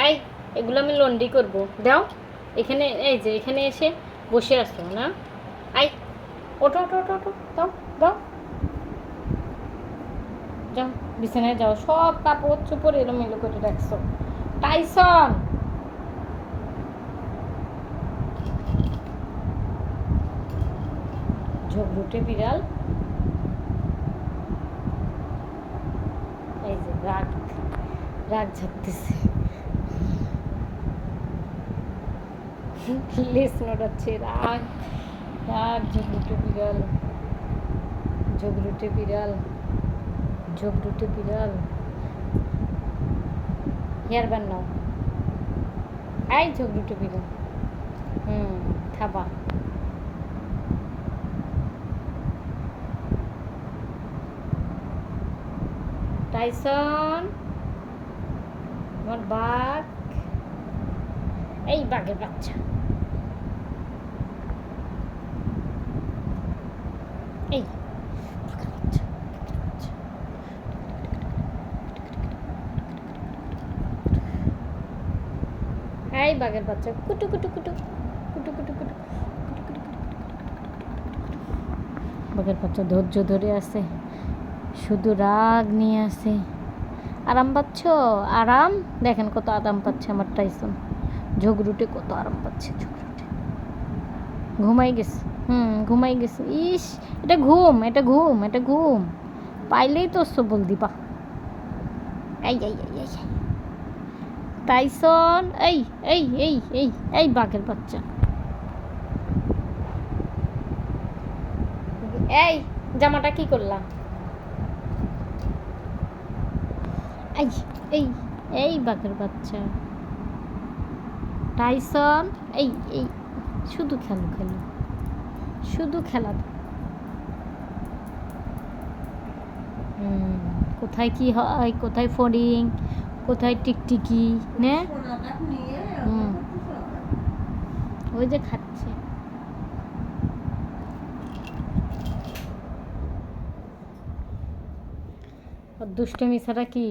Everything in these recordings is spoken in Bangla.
এই এগুলো আমি লন্ড্রি করব, দাও এখানে। এই যে এখানে এসে বসে আসো না, আই ওঠো ওঠো ওঠো ওঠো, দাও দাও, যাও বিছানায় যাও, সব কাপড় চোপড় এলোমেলো করে রাখছো। টাইসন, ঝগড়ুটে বিড়াল। এই যে রাগ রাগ ঝাড়তেছে, লেস নড়াচ্ছে, রাগ রাগ। ঝগড়ুটে বিড়াল, ঝগড়ুটে বিড়াল, ঝগড়ুটে বিড়াল। হেয়ার ব্যান্ড নাও, এই ঝগড়ুটে বিড়াল। থাবা। টাইসন, আমার বাঘ, এই বাঘের বাচ্চা, এই বাঘের বাচ্চা, এই বাঘের বাচ্চা, কুটু কুটু কুটু কুটু কুটু কুটু। বাঘের বাচ্চা ধৈর্য ধরে আছে, শুধু রাগ নিয়ে আছে। আরাম পাচ্ছ? আরাম দেখেন কত আরাম পাচ্ছে আমার টাইসন। ঝগড়ুটে কত আরাম পাচ্ছে, ঝগড়ুটে ঘুমাই গেছে। ঘুমাই গেছে। ইস, এটা ঘুম, এটা ঘুম, এটা ঘুম। পাইলেই তো সবল দিবা। এই এই এই এই টাইসন, এই এই এই এই এই বাঘের বাচ্চা, এই জামাটা কি করলাম? এই এই এই বাঘের বাচ্চা টাইসন, এই এই শুধু খেলো খেলো, শুধু খেলা। কোথায় কি হয়, কোথায় ফড়িং, কোথায় টিকটিকি নে। ওই যে খাচ্ছে। দুষ্টমি ছাড়া কি?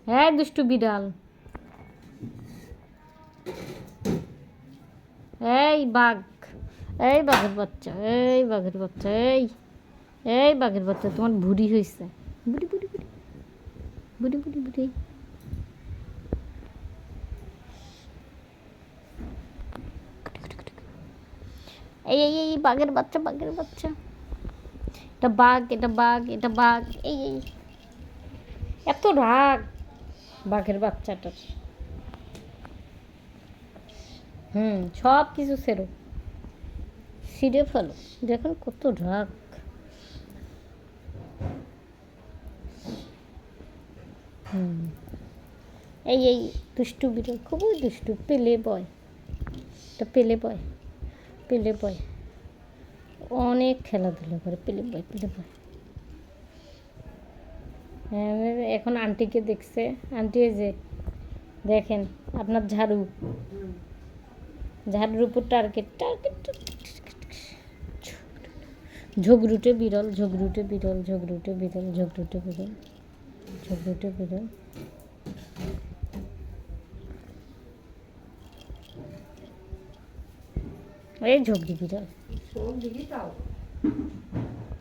হ্যাঁ দুষ্টু বিড়াল, এই বাঘ, এই বাঘের বাচ্চা, এই বাঘের বাচ্চা, এই এই বাঘের বাচ্চা, তোমার ভুড়ি হয়েছে, বুড়ি বুড়ি বুড়ি বুড়ি বুড়ি বুড়ি। এই এই এই বাঘের বাচ্চা, বাঘের বাচ্চা, এটা বাঘ, এটা বাঘ, এটা বাঘ। এই এই এত রাগ বাঘের বাচ্চাটার। সব কিছু ছেড়ো, ছিঁড়ে ফেলো, দেখুন কত রাগ। এই এই দুষ্টু বিড়াল, খুবই দুষ্টু, পেলে বয়, এটা পেলে বয়, পেলে বয় অনেক খেলাধুলা করে, পেলে বয়, পেলে বয়। হ্যাঁ, এখন আন্টিকে দেখছে, আন্টি এই যে দেখেন আপনার ঝাড়ু, ঝাড়ুর উপর টার্গেট, টার্গেট। ঝগড়ুটে বিড়াল, ঝগড়ুটে বিড়াল, ঝগড়ুটে বিড়াল, ঝগড়ুটে বিড়াল, ঝগড়ুটে বিড়াল। এই ঝগড়ি বিড়াল।